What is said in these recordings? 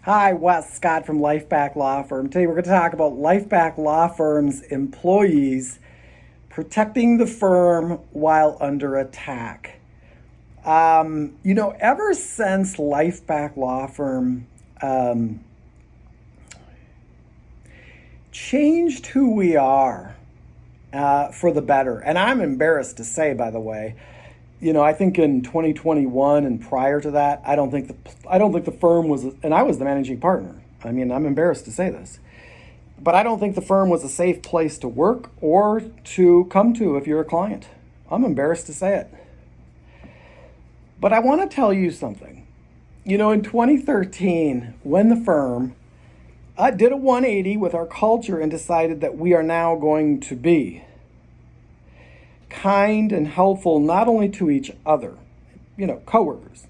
Hi, Wes Scott from LifeBack Law Firm. Today we're going to talk about LifeBack Law Firm's employees protecting the firm while under attack. Ever since LifeBack Law Firm changed who we are for the better, and I'm embarrassed to say, by the way, I think in 2021 and prior to that, I don't think the firm was, and I was the managing partner. I mean, I'm embarrassed to say this, but I don't think the firm was a safe place to work or to come to if you're a client. I'm embarrassed to say it. But I want to tell you something. In 2013, when the firm did a 180 with our culture and decided that we are now going to be kind and helpful not only to each other, coworkers,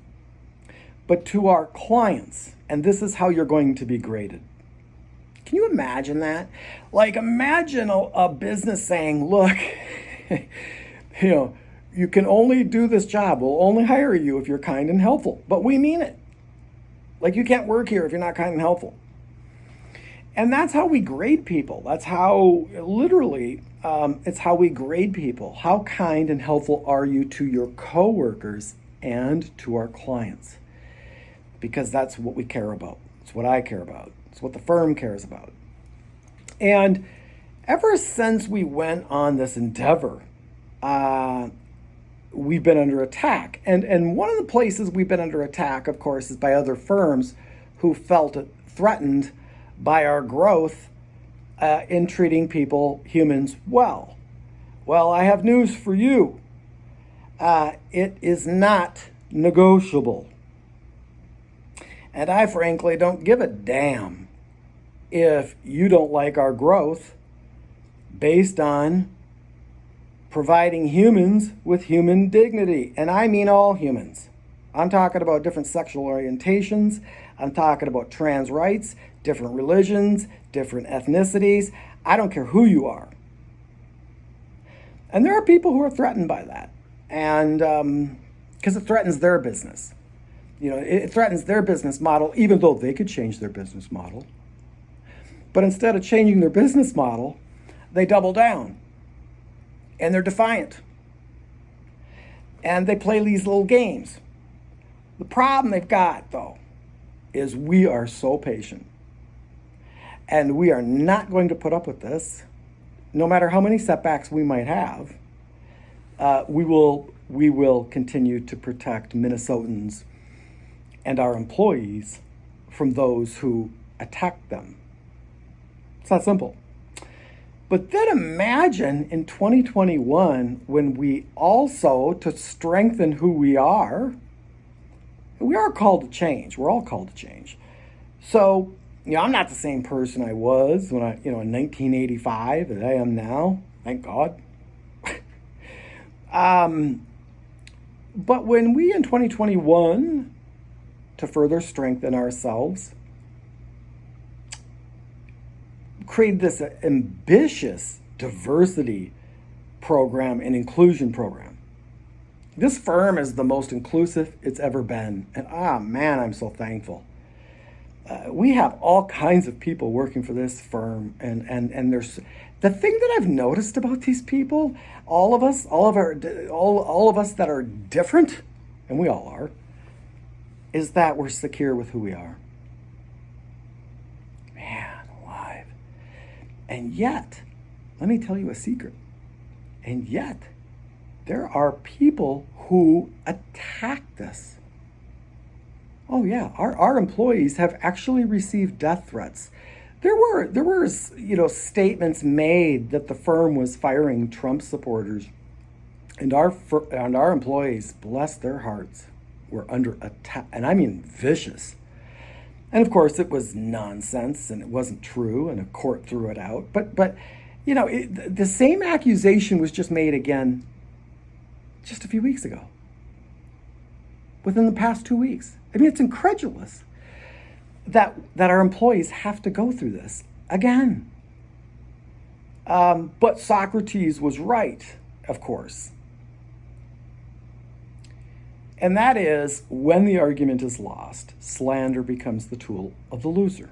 but to our clients. And this is how you're going to be graded. Can you imagine that? Like, imagine a business saying, look, you can only do this job. We'll only hire you if you're kind and helpful. But we mean it. Like, you can't work here if you're not kind and helpful. And that's how we grade people. That's how, literally, it's how we grade people. How kind and helpful are you to your coworkers and to our clients? Because that's what we care about. It's what I care about. It's what the firm cares about. And ever since we went on this endeavor, we've been under attack. And one of the places we've been under attack, of course, is by other firms who felt threatened by our growth in treating humans well. Well, I have news for you. It is not negotiable. And I frankly don't give a damn if you don't like our growth based on providing humans with human dignity. And I mean all humans. I'm talking about different sexual orientations. I'm talking about trans rights, different religions, different ethnicities. I don't care who you are. And there are people who are threatened by that. And because it threatens their business. It threatens their business model, even though they could change their business model. But instead of changing their business model, they double down. And they're defiant. And they play these little games. The problem they've got, though, is we are so patient. And we are not going to put up with this, no matter how many setbacks we might have. We will continue to protect Minnesotans and our employees from those who attack them. It's that simple. But then imagine in 2021, when we also, to strengthen who we are called to change. We're all called to change. So, I'm not the same person I was in 1985 that I am now. Thank God. But when we in 2021, to further strengthen ourselves, created this ambitious diversity program and inclusion program. This firm is the most inclusive it's ever been. And man, I'm so thankful. We have all kinds of people working for this firm. And there's the thing that I've noticed about these people, all of us that are different, and we all are, is that we're secure with who we are. Man, alive. And yet, let me tell you a secret. And yet, there are people who attack this. Oh yeah, our employees have actually received death threats. There were statements made that the firm was firing Trump supporters, and our employees, bless their hearts, were under attack, and I mean vicious. And of course, it was nonsense, and it wasn't true, and a court threw it out. But the same accusation was just made again just a few weeks ago, within the past 2 weeks. I mean, it's incredulous that our employees have to go through this again. But Socrates was right, of course. And that is, when the argument is lost, slander becomes the tool of the loser.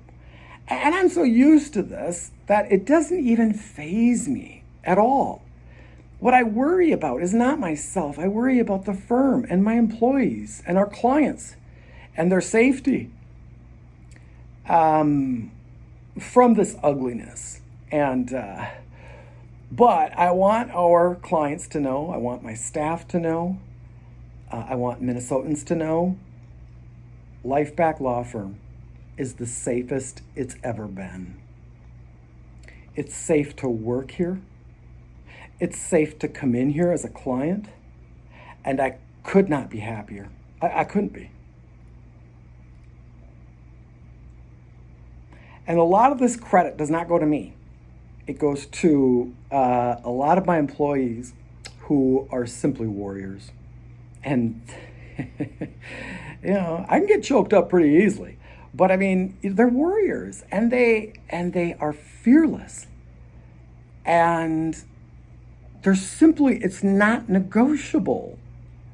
And I'm so used to this that it doesn't even faze me at all. What I worry about is not myself. I worry about the firm and my employees and our clients and their safety from this ugliness. But I want our clients to know, I want my staff to know, I want Minnesotans to know, LifeBack Law Firm is the safest it's ever been. It's safe to work here. It's safe to come in here as a client. And I could not be happier. I couldn't be. And a lot of this credit does not go to me. It goes to a lot of my employees who are simply warriors. And, I can get choked up pretty easily. But I mean, they're warriors, and they are fearless. And it's not negotiable.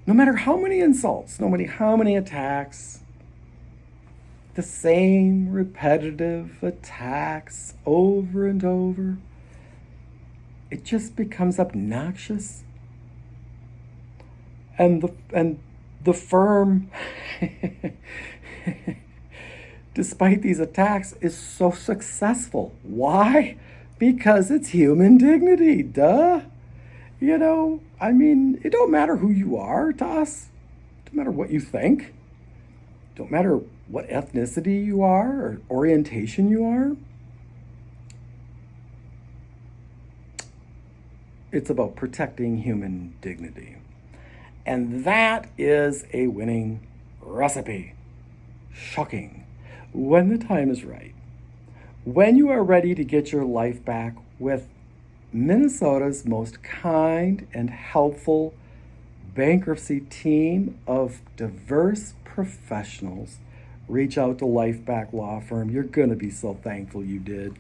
No matter how many insults, no matter how many attacks, the same repetitive attacks over and over, it just becomes obnoxious. And the firm, despite these attacks, is so successful. Why? Because it's human dignity, duh. It don't matter who you are to us. It don't matter what you think. It don't matter what ethnicity you are or orientation you are. It's about protecting human dignity. And that is a winning recipe. Shocking. When the time is right, when you are ready to get your life back with Minnesota's most kind and helpful bankruptcy team of diverse professionals, reach out to LifeBack Law Firm. You're going to be so thankful you did.